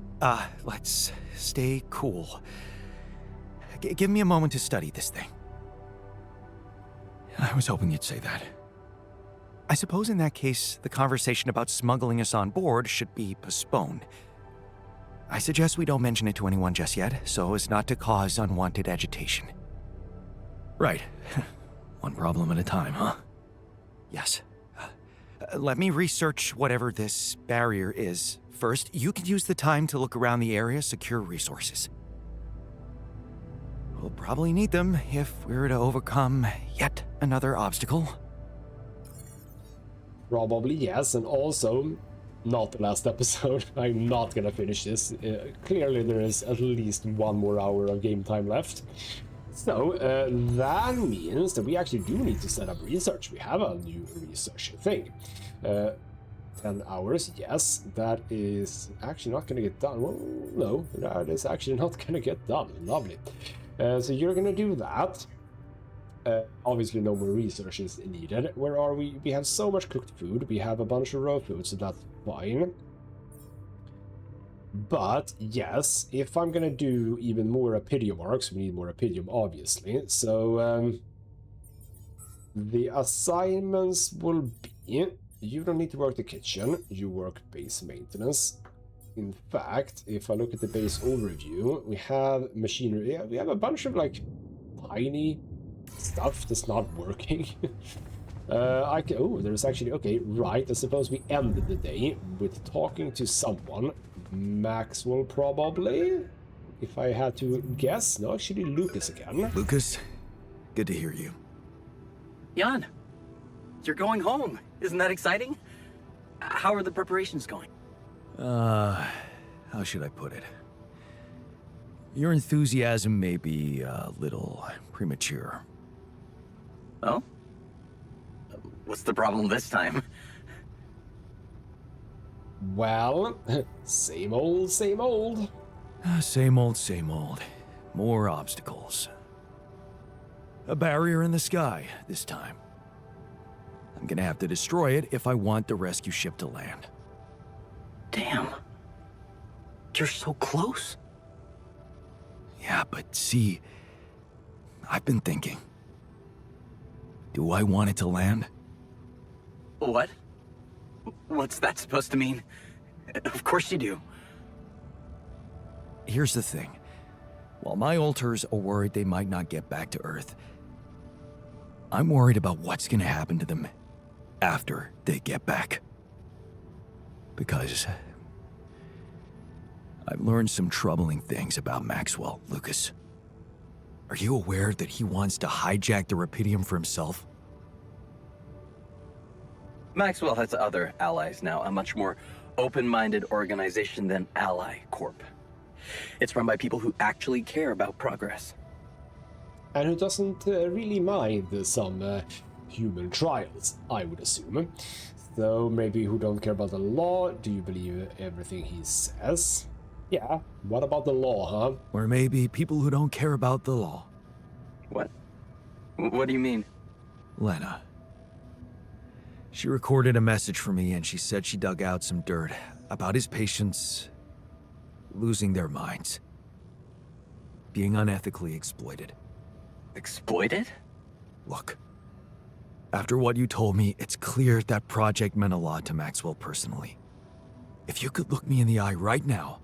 Speaker 2: Let's stay cool. Give me a moment to study this thing. I was hoping you'd say that. I suppose in that case, the conversation about smuggling us on board should be postponed. I suggest we don't mention it to anyone just yet, so as not to cause unwanted agitation. Right. One problem at a time, huh? Yes. Let me research whatever this barrier is. First, you can use the time to look around the area, secure resources. We'll probably need them if we're to overcome yet another obstacle.
Speaker 1: Probably yes, and also, not the last episode. I'm not gonna finish this. Clearly there is at least 1 more hour of game time left. So, that means that we actually do need to set up research. We have a new research thing. 10 hours, yes, that is actually not gonna get done. Well, no, that is actually not gonna get done. Lovely. So you're gonna do that. Obviously no more research is needed. Where are we? We have so much cooked food. We have a bunch of raw food, so that's fine. But yes, if I'm gonna do even more Appidium arcs, we need more Appidium, obviously. So the assignments will be: you don't need to work the kitchen, you work base maintenance. In fact, if I look at the base overview, we have machinery. Yeah, we have a bunch of like tiny stuff that's not working. Oh, there's actually, okay, right. I suppose we ended the day with talking to someone. Maxwell, probably, if I had to guess. No, actually Lucas again.
Speaker 2: Lucas, good to hear you.
Speaker 3: Jan, you're going home. Isn't that exciting? How are the preparations going?
Speaker 2: How should I put it? Your enthusiasm may be a little premature.
Speaker 3: Oh? What's the problem this time?
Speaker 1: Well, same old, same old.
Speaker 2: Same old, same old. More obstacles. A barrier in the sky this time. I'm gonna have to destroy it if I want the rescue ship to land.
Speaker 3: Damn. You're so close.
Speaker 2: Yeah, but see, I've been thinking. Do I want it to land?
Speaker 3: What? What's that supposed to mean? Of course you do.
Speaker 2: Here's the thing. While my alters are worried they might not get back to Earth, I'm worried about what's gonna happen to them after they get back. Because I've learned some troubling things about Maxwell, Lucas. Are you aware that he wants to hijack the Rapidium for himself?
Speaker 3: Maxwell has other allies now, a much more open-minded organization than Ally Corp. It's run by people who actually care about progress.
Speaker 1: And who doesn't really mind some human trials, I would assume. So maybe who don't care about the law. Do you believe everything he says? Yeah, what about the law, huh?
Speaker 2: Or maybe people who don't care about the law.
Speaker 3: What? What do you mean?
Speaker 2: Lena. She recorded a message for me and she said she dug out some dirt about his patients losing their minds. Being unethically exploited.
Speaker 3: Exploited?
Speaker 2: Look. After what you told me, it's clear that project meant a lot to Maxwell personally. If you could look me in the eye right now,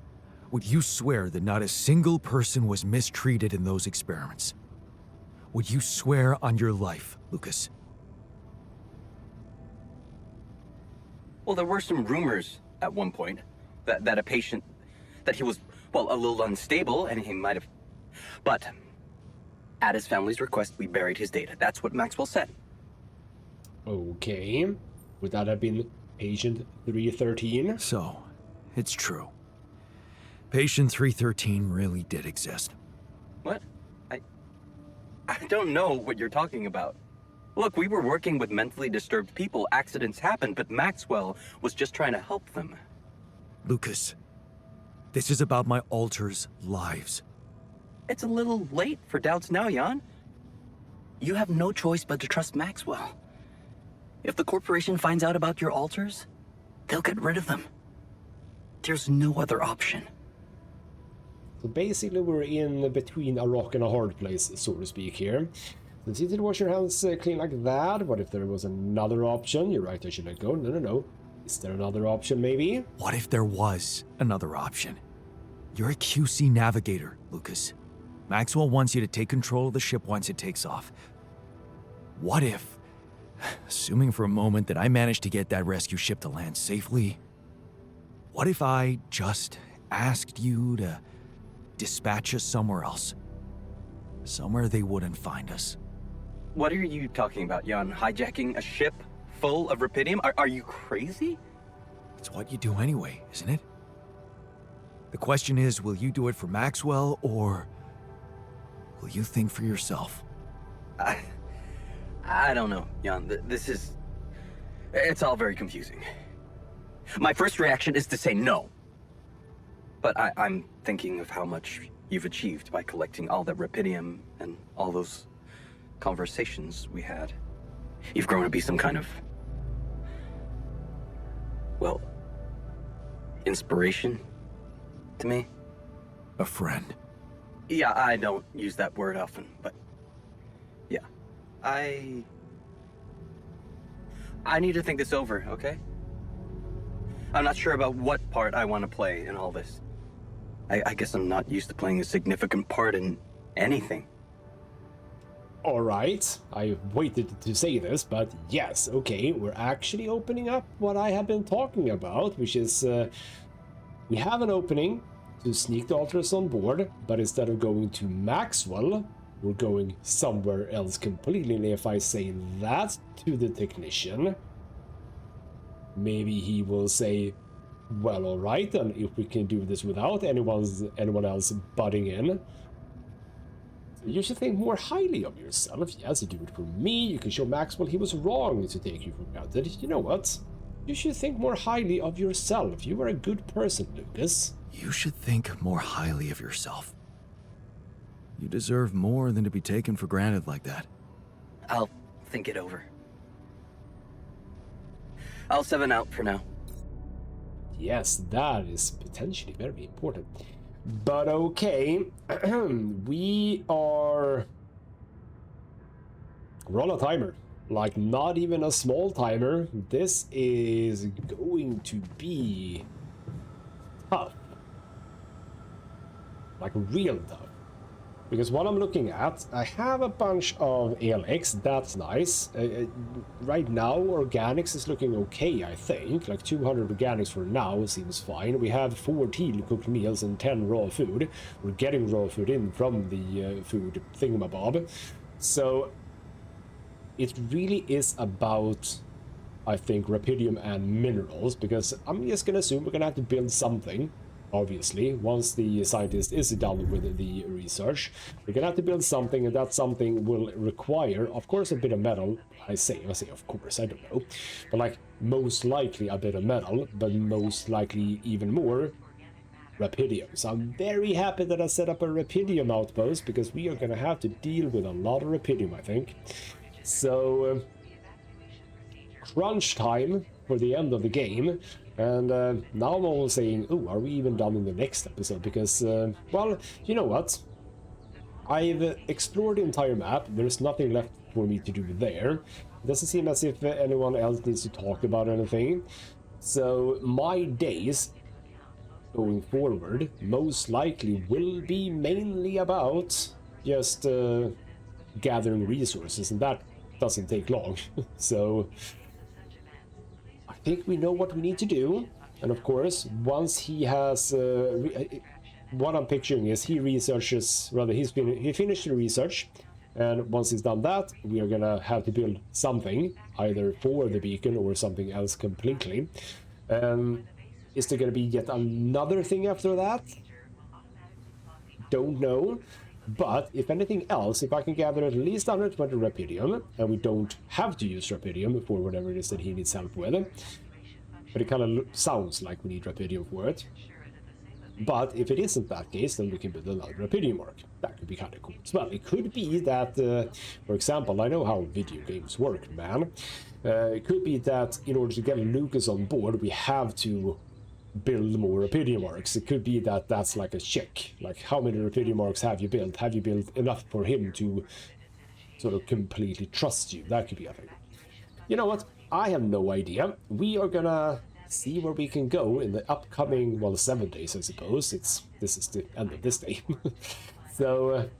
Speaker 2: would you swear that not a single person was mistreated in those experiments? Would you swear on your life, Lucas?
Speaker 3: Well, there were some rumors at one point that a patient, that he was, well, a little unstable and he might have... But at his family's request, we buried his data. That's what Maxwell said.
Speaker 1: Okay. Would that have been Patient 313?
Speaker 2: So, it's true. Patient 313 really did exist.
Speaker 3: What? I don't know what you're talking about. Look, we were working with mentally disturbed people. Accidents happen, but Maxwell was just trying to help them.
Speaker 2: Lucas, this is about my alters' lives.
Speaker 3: It's a little late for doubts now, Jan. You have no choice but to trust Maxwell. If the corporation finds out about your alters, they'll get rid of them. There's no other option.
Speaker 1: So basically we're in between a rock and a hard place, so to speak here. It's easy to wash your hands clean like that. What if there was another option? You're right, I should let go. No. Is there another option, maybe?
Speaker 2: What if there was another option? You're a QC navigator, Lucas. Maxwell wants you to take control of the ship once it takes off. What if assuming for a moment that I managed to get that rescue ship to land safely, what if I just asked you to dispatch us somewhere else? Somewhere they wouldn't find us.
Speaker 3: What are you talking about, Jan? Hijacking a ship full of rupidium? Are you crazy?
Speaker 2: It's what you do anyway, isn't it? The question is, will you do it for Maxwell, or will you think for yourself?
Speaker 3: I don't know, Jan. It's all very confusing. My first reaction is to say no. But I'm thinking of how much you've achieved by collecting all that rupidium and all those conversations we had. You've grown to be some kind of, well, inspiration to me.
Speaker 2: A friend.
Speaker 3: Yeah, I don't use that word often, but yeah. I need to think this over, okay? I'm not sure about what part I want to play in all this. I guess I'm not used to playing a significant part in anything.
Speaker 1: Alright, I waited to say this, but yes, okay, we're actually opening up what I have been talking about, which is, we have an opening to sneak the alters on board, but instead of going to Maxwell, we're going somewhere else completely, and if I say that to the technician, maybe he will say, well, alright, then if we can do this without anyone else butting in. You should think more highly of yourself. Yes, you do it for me. You can show Maxwell he was wrong to take you for granted. You know what? You should think more highly of yourself. You are a good person, Lucas.
Speaker 2: You should think more highly of yourself. You deserve more than to be taken for granted like that.
Speaker 3: I'll think it over. I'll 7 out for now.
Speaker 1: Yes, that is potentially very important. But okay, we're on a timer. Like, not even a small timer. This is going to be tough. Like, real tough. Because what I'm looking at, I have a bunch of ALX, that's nice. Right now, organics is looking okay, I think. Like 200 organics for now seems fine. We have 14 cooked meals and 10 raw food. We're getting raw food in from the food thingamabob. So, it really is about, I think, rupidium and minerals, because I'm just gonna assume we're gonna have to build something. Obviously, once the scientist is done with the research, we're gonna have to build something, and that something will require, of course, a bit of metal. I say of course, I don't know, but like most likely a bit of metal, but most likely even more rupidium. So I'm very happy that I set up a rupidium outpost, because we are gonna have to deal with a lot of rupidium, I think. So crunch time for the end of the game. And now I'm almost saying, oh, are we even done in the next episode? Because, well, you know what? I've explored the entire map. There's nothing left for me to do there. It doesn't seem as if anyone else needs to talk about anything. So my days going forward most likely will be mainly about just gathering resources, and that doesn't take long. So I think we know what we need to do, and of course, once he has, what I'm picturing is he researches, rather he finished the research, and once he's done that, we are gonna have to build something, either for the beacon or something else completely. Is there gonna be yet another thing after that? Don't know. But if anything else, if I can gather at least 120 rupidium, and we don't have to use rupidium for whatever it is that he needs help with, but it kind of sounds like we need rupidium for it. But if it isn't that case, then we can build another rupidium arc. That could be kind of cool as well. It could be that, for example, I know how video games work, man. It could be that in order to get Lucas on board, we have to build more rupidium arcs. It could be that that's like a check. Like, how many rupidium arcs have you built? Have you built enough for him to sort of completely trust you? That could be a thing. You know what? I have no idea. We are gonna see where we can go in the upcoming, well, 7 days, I suppose. This is the end of this day. So,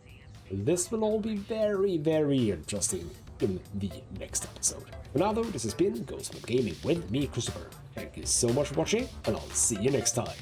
Speaker 1: this will all be very, very interesting. in the next episode. For now though, this has been ghostmutgaming with me, Christopher. Thank you so much for watching, and I'll see you next time.